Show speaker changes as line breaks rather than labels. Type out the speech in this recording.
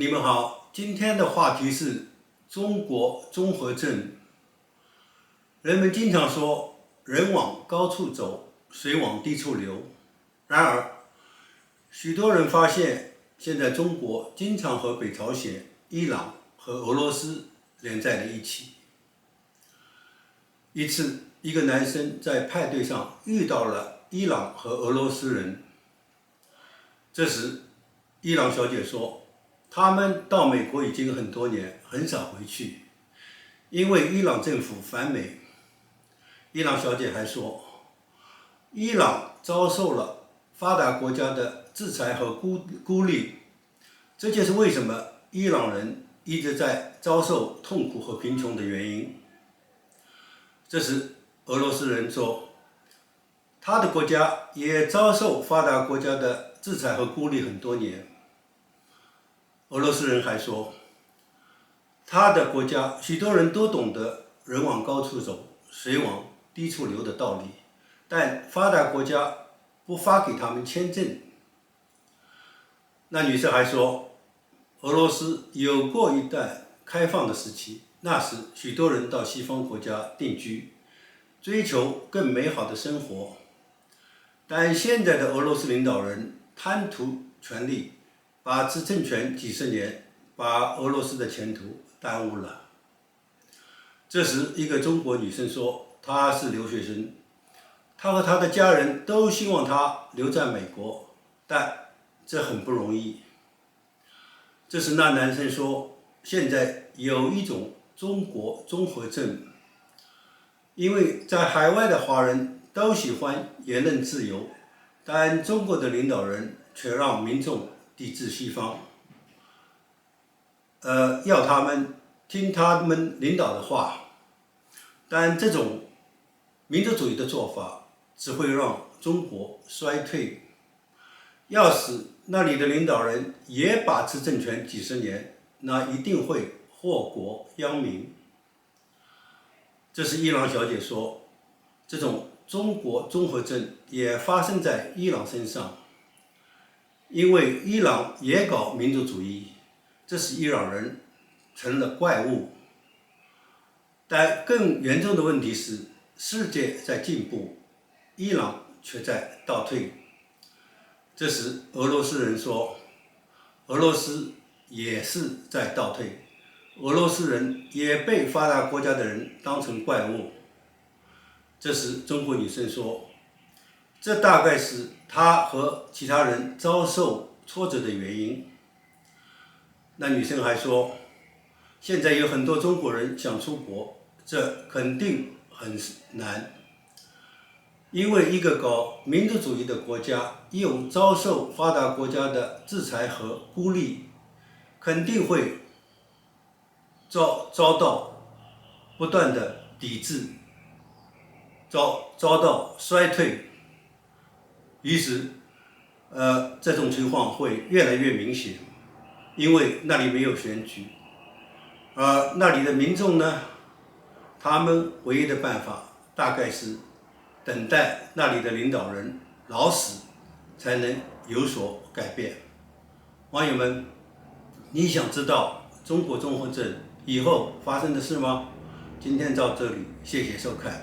你们好，今天的话题是中国综合症。人们经常说"人往高处走，水往低处流"。然而，许多人发现，现在中国经常和北朝鲜、伊朗和俄罗斯连在了一起。一次，一个男生在派对上遇到了伊朗和俄罗斯人。这时，伊朗小姐说，他们到美国已经很多年，很少回去，因为伊朗政府反美。伊朗小姐还说，伊朗遭受了发达国家的制裁和孤立，这就是为什么伊朗人一直在遭受痛苦和贫穷的原因。这时，俄罗斯人说，他的国家也遭受发达国家的制裁和孤立很多年。俄罗斯人还说，他的国家许多人都懂得"人往高处走，水往低处流"的道理，但发达国家不发给他们签证。那女士还说，俄罗斯有过一段开放的时期，那时许多人到西方国家定居，追求更美好的生活。但现在的俄罗斯领导人贪图权力，把持政权几十年，把俄罗斯的前途耽误了。这时，一个中国女生说，她是留学生，她和她的家人都希望她留在美国，但这很不容易。这时，那男生说，现在有一种中国综合症，因为在海外的华人都喜欢言论自由，但中国的领导人却让民众抵制西方，要他们听他们领导的话。但这种民族主义的做法只会让中国衰退。要是那里的领导人也把持政权几十年，那一定会祸国殃民。这是伊朗小姐说，这种中国综合症也发生在伊朗身上，因为伊朗也搞民族主义，这使伊朗人成了怪物。但更严重的问题是，世界在进步，伊朗却在倒退。这时，俄罗斯人说，俄罗斯也是在倒退，俄罗斯人也被发达国家的人当成怪物。这时，中国女生说，这大概是她和其他人遭受挫折的原因。那女生还说，现在有很多中国人想出国，这肯定很难，因为一个搞民族主义的国家又遭受发达国家的制裁和孤立，肯定会遭到不断的抵制，遭到衰退。于是，这种情况会越来越明显，因为那里没有选举，而那里的民众呢，他们唯一的办法大概是等待那里的领导人老死，才能有所改变。网友们，你想知道中国综合症以后发生的事吗？今天到这里，谢谢收看。